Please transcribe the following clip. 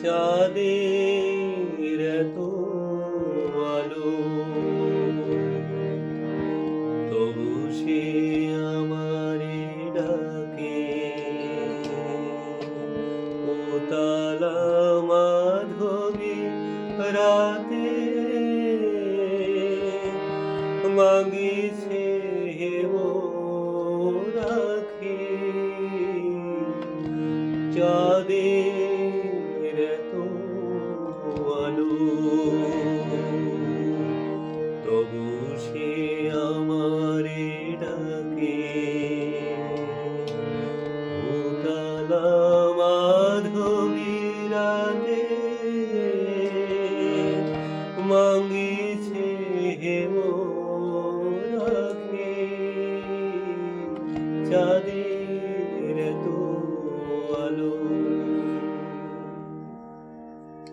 চাঁদের এত আলো, তবু সে আমারে ডাকে। ও তালা মাধবী রাতে মাগিছে হেমো রাখি, চাঁদের এত আলো, তবু সে আমারে ডাকে। ও তালা